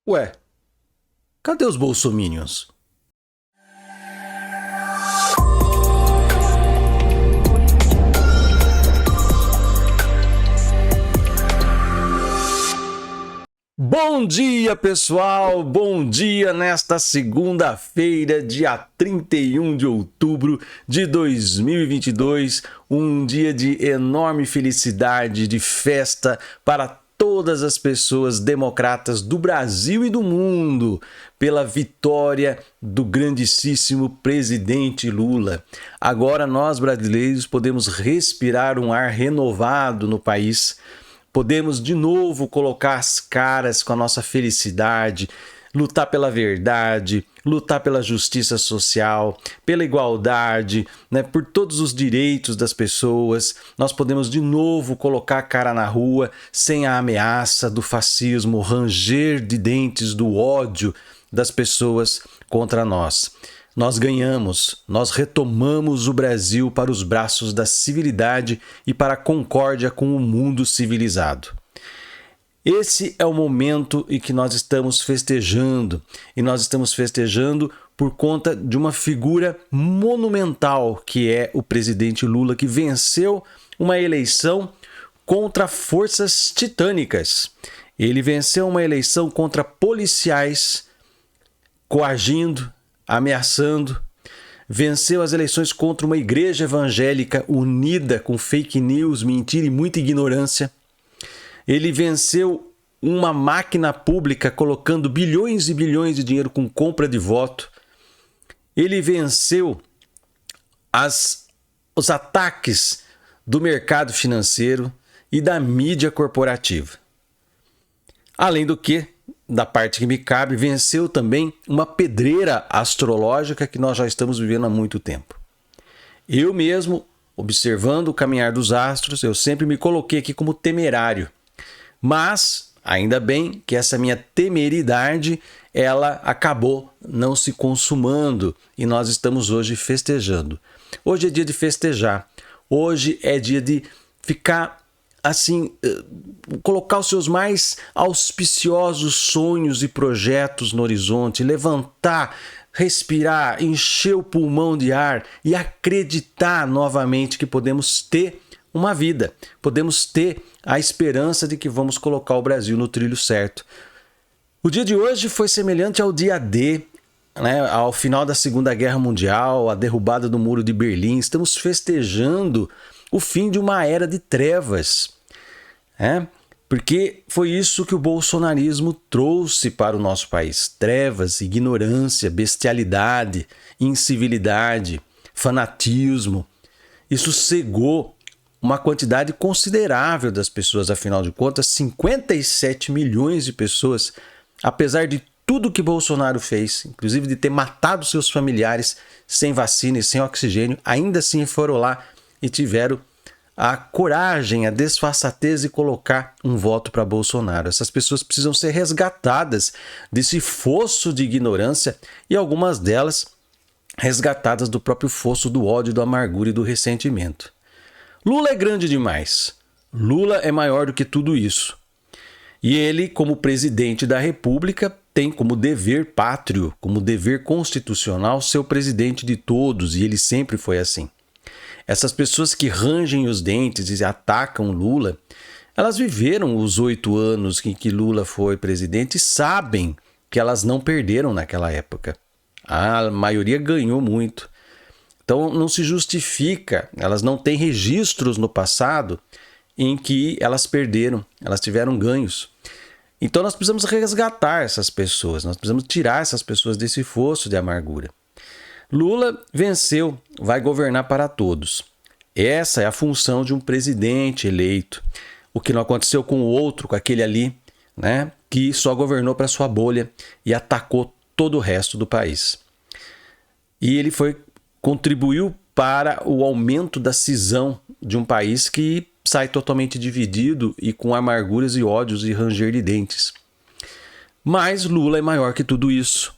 Ué, cadê os bolsominions? Bom dia, pessoal! Bom dia nesta segunda-feira, dia 31 de outubro de 2022, um dia de enorme felicidade, de festa para todas as pessoas democratas do Brasil e do mundo, pela vitória do grandíssimo presidente Lula. Agora nós, brasileiros, podemos respirar um ar renovado no país. Podemos de novo colocar as caras com a nossa felicidade, lutar pela verdade, lutar pela justiça social, pela igualdade, né, por todos os direitos das pessoas. Nós podemos de novo colocar a cara na rua sem a ameaça do fascismo, ranger de dentes do ódio das pessoas contra nós. Nós ganhamos, nós retomamos o Brasil para os braços da civilidade e para a concórdia com o mundo civilizado. Esse é o momento em que nós estamos festejando, e nós estamos festejando por conta de uma figura monumental que é o presidente Lula, que venceu uma eleição contra forças titânicas. Ele venceu uma eleição contra policiais coagindo, ameaçando, venceu as eleições contra uma igreja evangélica unida com fake news, mentira e muita ignorância. Ele venceu uma máquina pública colocando bilhões e bilhões de dinheiro com compra de voto. Ele venceu os ataques do mercado financeiro e da mídia corporativa. Além do que, da parte que me cabe, venceu também uma pedreira astrológica que nós já estamos vivendo há muito tempo. Eu mesmo, observando o caminhar dos astros, eu sempre me coloquei aqui como temerário. Mas, ainda bem que essa minha temeridade, ela acabou não se consumando e nós estamos hoje festejando. Hoje é dia de festejar. Hoje é dia de ficar assim, colocar os seus mais auspiciosos sonhos e projetos no horizonte, levantar, respirar, encher o pulmão de ar e acreditar novamente que podemos ter uma vida, podemos ter a esperança de que vamos colocar o Brasil no trilho certo. O dia de hoje foi semelhante ao dia D, né, ao final da Segunda Guerra Mundial, a derrubada do Muro de Berlim. Estamos festejando o fim de uma era de trevas. Porque foi isso que o bolsonarismo trouxe para o nosso país. Trevas, ignorância, bestialidade, incivilidade, fanatismo. Isso cegou uma quantidade considerável das pessoas, afinal de contas, 57 milhões de pessoas, apesar de tudo que Bolsonaro fez, inclusive de ter matado seus familiares sem vacina e sem oxigênio, ainda assim foram lá e tiveram a coragem, a desfaçatez de colocar um voto para Bolsonaro. Essas pessoas precisam ser resgatadas desse fosso de ignorância e algumas delas resgatadas do próprio fosso do ódio, da amargura e do ressentimento. Lula é grande demais. Lula é maior do que tudo isso. E ele, como presidente da República, tem como dever pátrio, como dever constitucional, ser o presidente de todos, e ele sempre foi assim. Essas pessoas que rangem os dentes e atacam Lula, elas viveram os 8 anos em que Lula foi presidente e sabem que elas não perderam naquela época. A maioria ganhou muito. Então não se justifica, elas não têm registros no passado em que elas perderam, elas tiveram ganhos. Então nós precisamos resgatar essas pessoas, nós precisamos tirar essas pessoas desse fosso de amargura. Lula venceu, vai governar para todos. Essa é a função de um presidente eleito. O que não aconteceu com o outro, com aquele ali, né, que só governou para sua bolha e atacou todo o resto do país. E ele contribuiu para o aumento da cisão de um país que sai totalmente dividido e com amarguras e ódios e ranger de dentes. Mas Lula é maior que tudo isso.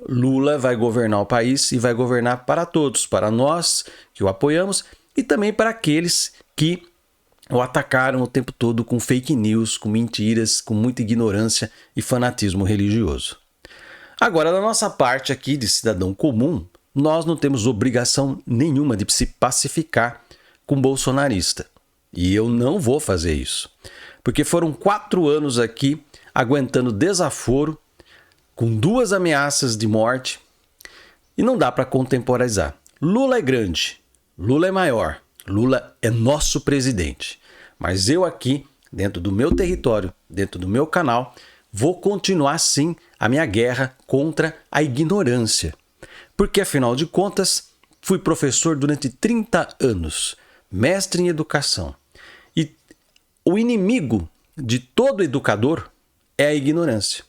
Lula vai governar o país e vai governar para todos, para nós que o apoiamos e também para aqueles que o atacaram o tempo todo com fake news, com mentiras, com muita ignorância e fanatismo religioso. Agora, da nossa parte aqui de cidadão comum, nós não temos obrigação nenhuma de se pacificar com bolsonarista. E eu não vou fazer isso. Porque foram 4 anos aqui aguentando desaforo, com 2 ameaças de morte, e não dá para contemporizar. Lula é grande, Lula é maior, Lula é nosso presidente. Mas eu aqui, dentro do meu território, dentro do meu canal, vou continuar sim a minha guerra contra a ignorância. Porque, afinal de contas, fui professor durante 30 anos, mestre em educação. E o inimigo de todo educador é a ignorância.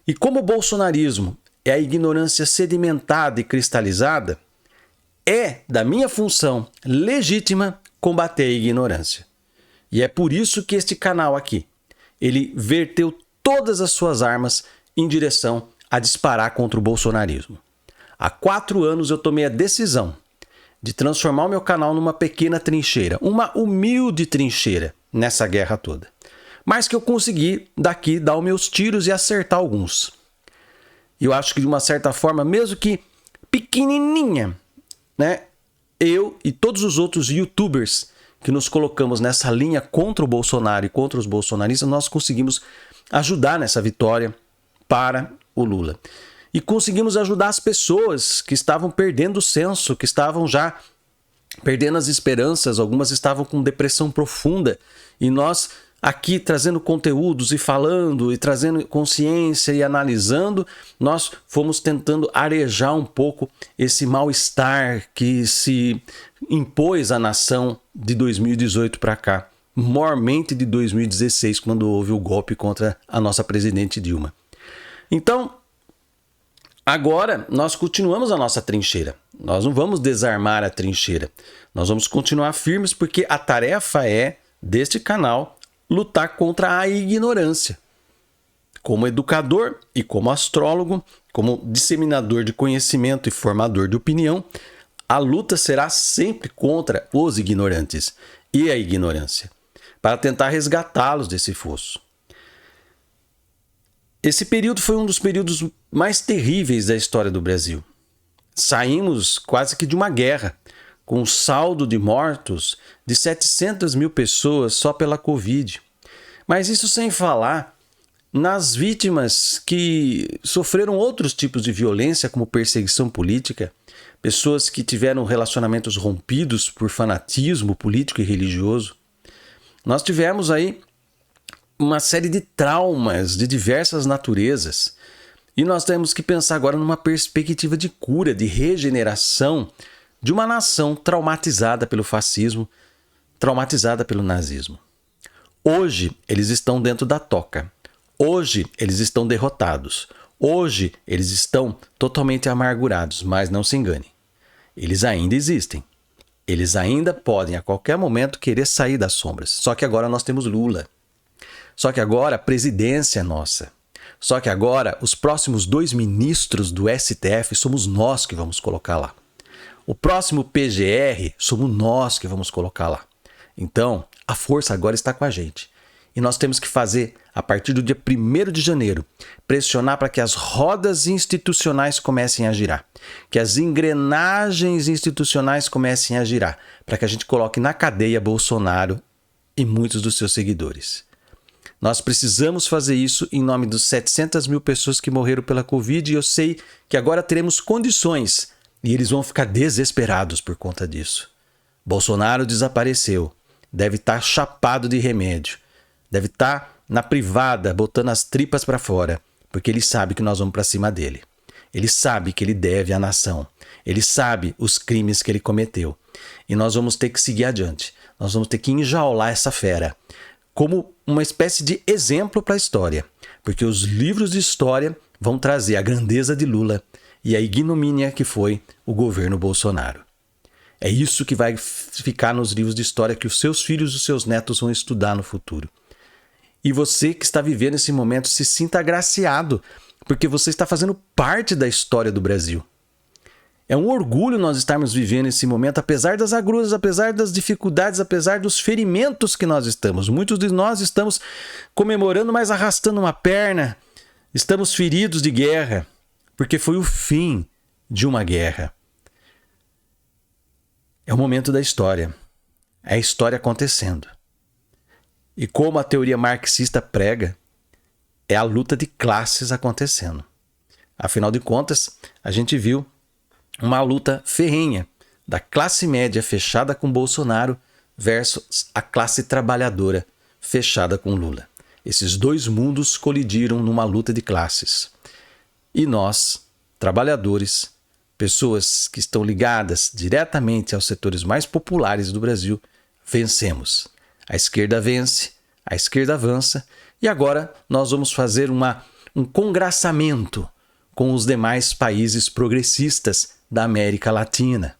E como o bolsonarismo é a ignorância sedimentada e cristalizada, é da minha função legítima combater a ignorância. E é por isso que este canal aqui, ele verteu todas as suas armas em direção a disparar contra o bolsonarismo. Há 4 anos eu tomei a decisão de transformar o meu canal numa pequena trincheira, uma humilde trincheira nessa guerra toda. Mas que eu consegui daqui dar os meus tiros e acertar alguns. E eu acho que de uma certa forma, mesmo que pequenininha, né? Eu e todos os outros youtubers que nos colocamos nessa linha contra o Bolsonaro e contra os bolsonaristas, nós conseguimos ajudar nessa vitória para o Lula. E conseguimos ajudar as pessoas que estavam perdendo o senso, que estavam já perdendo as esperanças, algumas estavam com depressão profunda. E nós aqui trazendo conteúdos e falando e trazendo consciência e analisando, nós fomos tentando arejar um pouco esse mal-estar que se impôs à nação de 2018 para cá, mormente de 2016, quando houve o golpe contra a nossa presidente Dilma. Então, agora nós continuamos a nossa trincheira. Nós não vamos desarmar a trincheira. Nós vamos continuar firmes porque a tarefa é, deste canal, lutar contra a ignorância. Como educador e como astrólogo, como disseminador de conhecimento e formador de opinião, a luta será sempre contra os ignorantes e a ignorância, para tentar resgatá-los desse fosso. Esse período foi um dos períodos mais terríveis da história do Brasil. Saímos quase que de uma guerra, com um saldo de mortos de 700 mil pessoas só pela Covid. Mas isso sem falar nas vítimas que sofreram outros tipos de violência, como perseguição política, pessoas que tiveram relacionamentos rompidos por fanatismo político e religioso. Nós tivemos aí uma série de traumas de diversas naturezas. E nós temos que pensar agora numa perspectiva de cura, de regeneração de uma nação traumatizada pelo fascismo, traumatizada pelo nazismo. Hoje eles estão dentro da toca. Hoje eles estão derrotados. Hoje eles estão totalmente amargurados, mas não se engane. Eles ainda existem. Eles ainda podem a qualquer momento querer sair das sombras. Só que agora nós temos Lula. Só que agora a presidência é nossa. Só que agora os próximos 2 ministros do STF somos nós que vamos colocar lá. O próximo PGR somos nós que vamos colocar lá. Então, a força agora está com a gente. E nós temos que fazer, a partir do dia 1º de janeiro, pressionar para que as rodas institucionais comecem a girar. Que as engrenagens institucionais comecem a girar. Para que a gente coloque na cadeia Bolsonaro e muitos dos seus seguidores. Nós precisamos fazer isso em nome dos 700 mil pessoas que morreram pela Covid. E eu sei que agora teremos condições. E eles vão ficar desesperados por conta disso. Bolsonaro desapareceu. Deve estar chapado de remédio. Deve estar na privada, botando as tripas para fora. Porque ele sabe que nós vamos para cima dele. Ele sabe que ele deve à nação. Ele sabe os crimes que ele cometeu. E nós vamos ter que seguir adiante. Nós vamos ter que enjaular essa fera. Como uma espécie de exemplo para a história. Porque os livros de história vão trazer a grandeza de Lula e a ignomínia que foi o governo Bolsonaro. É isso que vai ficar nos livros de história que os seus filhos e os seus netos vão estudar no futuro. E você que está vivendo esse momento, se sinta agraciado, porque você está fazendo parte da história do Brasil. É um orgulho nós estarmos vivendo esse momento, apesar das agruras, apesar das dificuldades, apesar dos ferimentos que nós estamos. Muitos de nós estamos comemorando, mas arrastando uma perna. Estamos feridos de guerra, porque foi o fim de uma guerra. É o momento da história. É a história acontecendo. E como a teoria marxista prega, é a luta de classes acontecendo. Afinal de contas, a gente viu uma luta ferrenha da classe média fechada com Bolsonaro versus a classe trabalhadora fechada com Lula. Esses dois mundos colidiram numa luta de classes. E nós, trabalhadores, pessoas que estão ligadas diretamente aos setores mais populares do Brasil, vencemos. A esquerda vence, a esquerda avança e agora nós vamos fazer um congraçamento com os demais países progressistas da América Latina.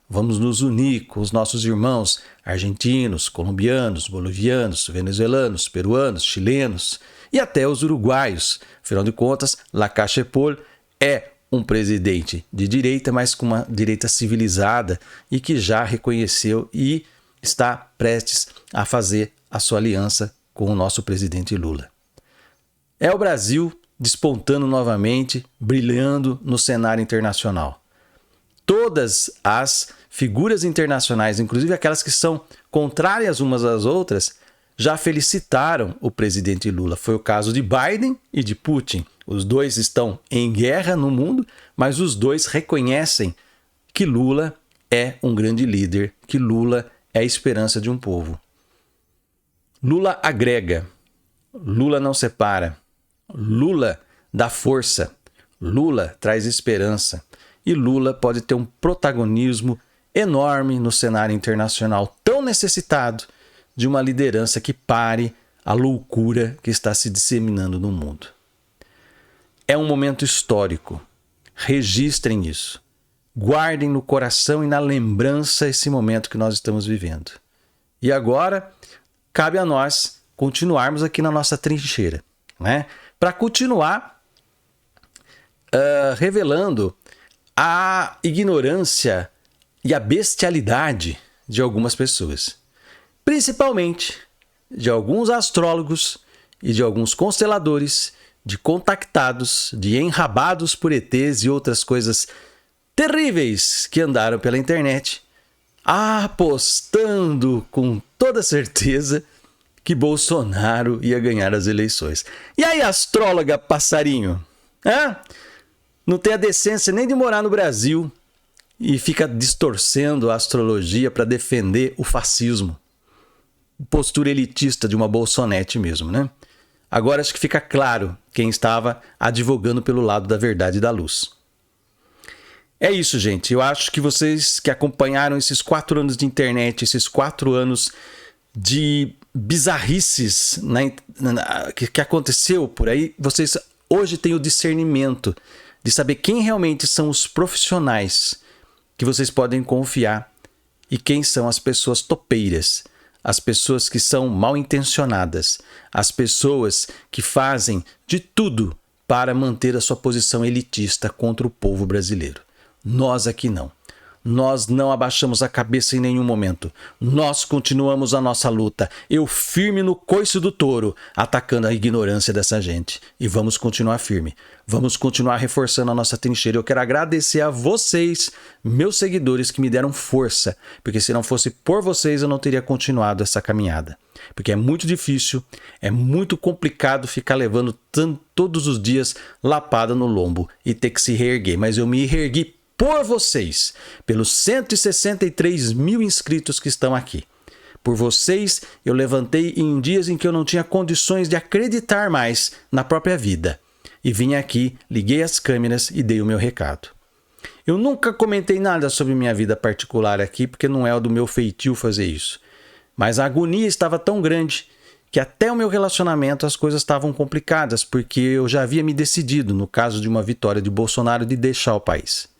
Vamos nos unir com os nossos irmãos argentinos, colombianos, bolivianos, venezuelanos, peruanos, chilenos e até os uruguaios. Afinal de contas, Lacalle Pou é um presidente de direita, mas com uma direita civilizada e que já reconheceu e está prestes a fazer a sua aliança com o nosso presidente Lula. É o Brasil despontando novamente, brilhando no cenário internacional. Todas as figuras internacionais, inclusive aquelas que são contrárias umas às outras, já felicitaram o presidente Lula. Foi o caso de Biden e de Putin. Os dois estão em guerra no mundo, mas os dois reconhecem que Lula é um grande líder, que Lula é a esperança de um povo. Lula agrega, Lula não separa, Lula dá força, Lula traz esperança e Lula pode ter um protagonismo enorme no cenário internacional, tão necessitado de uma liderança que pare a loucura que está se disseminando no mundo. É um momento histórico. Registrem isso. Guardem no coração e na lembrança esse momento que nós estamos vivendo. E agora, cabe a nós continuarmos aqui na nossa trincheira, né? Para continuar revelando a ignorância e a bestialidade de algumas pessoas. Principalmente de alguns astrólogos e de alguns consteladores, de contactados, de enrabados por ETs e outras coisas terríveis que andaram pela internet, apostando com toda certeza que Bolsonaro ia ganhar as eleições. E aí, astróloga passarinho? Não tem a decência nem de morar no Brasil e fica distorcendo a astrologia para defender o fascismo. Postura elitista de uma bolsonete mesmo, né? Agora acho que fica claro quem estava advogando pelo lado da verdade e da luz. É isso, gente. Eu acho que vocês que acompanharam esses 4 anos de internet, esses 4 anos de bizarrices que aconteceu por aí, vocês hoje têm o discernimento de saber quem realmente são os profissionais que vocês podem confiar e quem são as pessoas topeiras, as pessoas que são mal intencionadas, as pessoas que fazem de tudo para manter a sua posição elitista contra o povo brasileiro. Nós aqui não. Nós não abaixamos a cabeça em nenhum momento. Nós continuamos a nossa luta. Eu firme no coice do touro, atacando a ignorância dessa gente. E vamos continuar firme. Vamos continuar reforçando a nossa trincheira. Eu quero agradecer a vocês, meus seguidores, que me deram força. Porque se não fosse por vocês, eu não teria continuado essa caminhada. Porque é muito difícil, é muito complicado ficar levando todos os dias lapada no lombo e ter que se reerguer. Mas eu me reergui por vocês, pelos 163 mil inscritos que estão aqui. Por vocês, eu levantei em dias em que eu não tinha condições de acreditar mais na própria vida. E vim aqui, liguei as câmeras e dei o meu recado. Eu nunca comentei nada sobre minha vida particular aqui, porque não é do meu feitio fazer isso. Mas a agonia estava tão grande que até o meu relacionamento as coisas estavam complicadas, porque eu já havia me decidido, no caso de uma vitória de Bolsonaro, de deixar o país.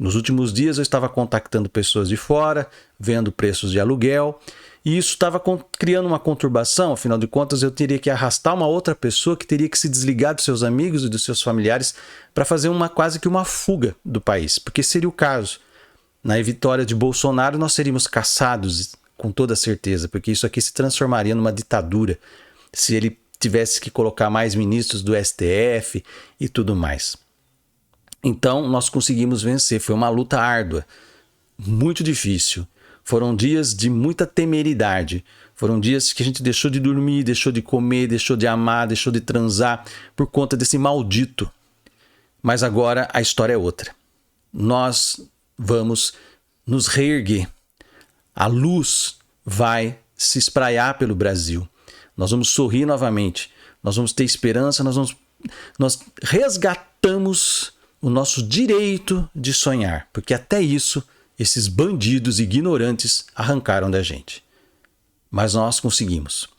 Nos últimos dias eu estava contactando pessoas de fora, vendo preços de aluguel, e isso estava criando uma conturbação. Afinal de contas, eu teria que arrastar uma outra pessoa que teria que se desligar dos seus amigos e dos seus familiares para fazer quase que uma fuga do país, porque seria o caso. Na vitória de Bolsonaro, nós seríamos caçados com toda certeza, porque isso aqui se transformaria numa ditadura se ele tivesse que colocar mais ministros do STF e tudo mais. Então, nós conseguimos vencer. Foi uma luta árdua, muito difícil. Foram dias de muita temeridade. Foram dias que a gente deixou de dormir, deixou de comer, deixou de amar, deixou de transar por conta desse maldito. Mas agora a história é outra. Nós vamos nos reerguer. A luz vai se espraiar pelo Brasil. Nós vamos sorrir novamente. Nós vamos ter esperança. Nós resgatamos o nosso direito de sonhar, porque até isso esses bandidos ignorantes arrancaram da gente. Mas nós conseguimos,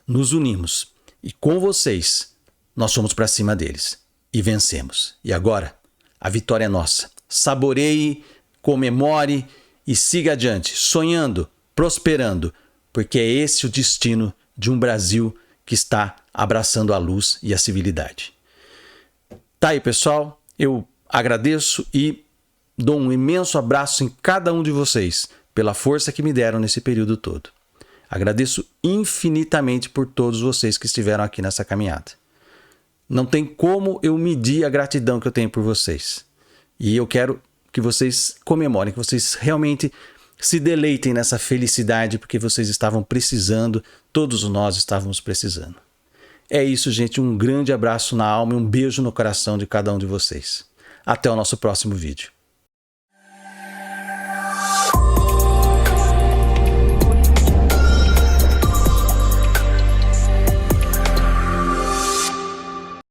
nos unimos e com vocês nós fomos para cima deles e vencemos. E agora a vitória é nossa. Saboreie, comemore e siga adiante, sonhando, prosperando, porque é esse o destino de um Brasil que está abraçando a luz e a civilidade. Tá aí, pessoal, eu agradeço e dou um imenso abraço em cada um de vocês pela força que me deram nesse período todo. Agradeço infinitamente por todos vocês que estiveram aqui nessa caminhada. Não tem como eu medir a gratidão que eu tenho por vocês. E eu quero que vocês comemorem, que vocês realmente se deleitem nessa felicidade, porque vocês estavam precisando, todos nós estávamos precisando. É isso, gente. Um grande abraço na alma e um beijo no coração de cada um de vocês. Até o nosso próximo vídeo.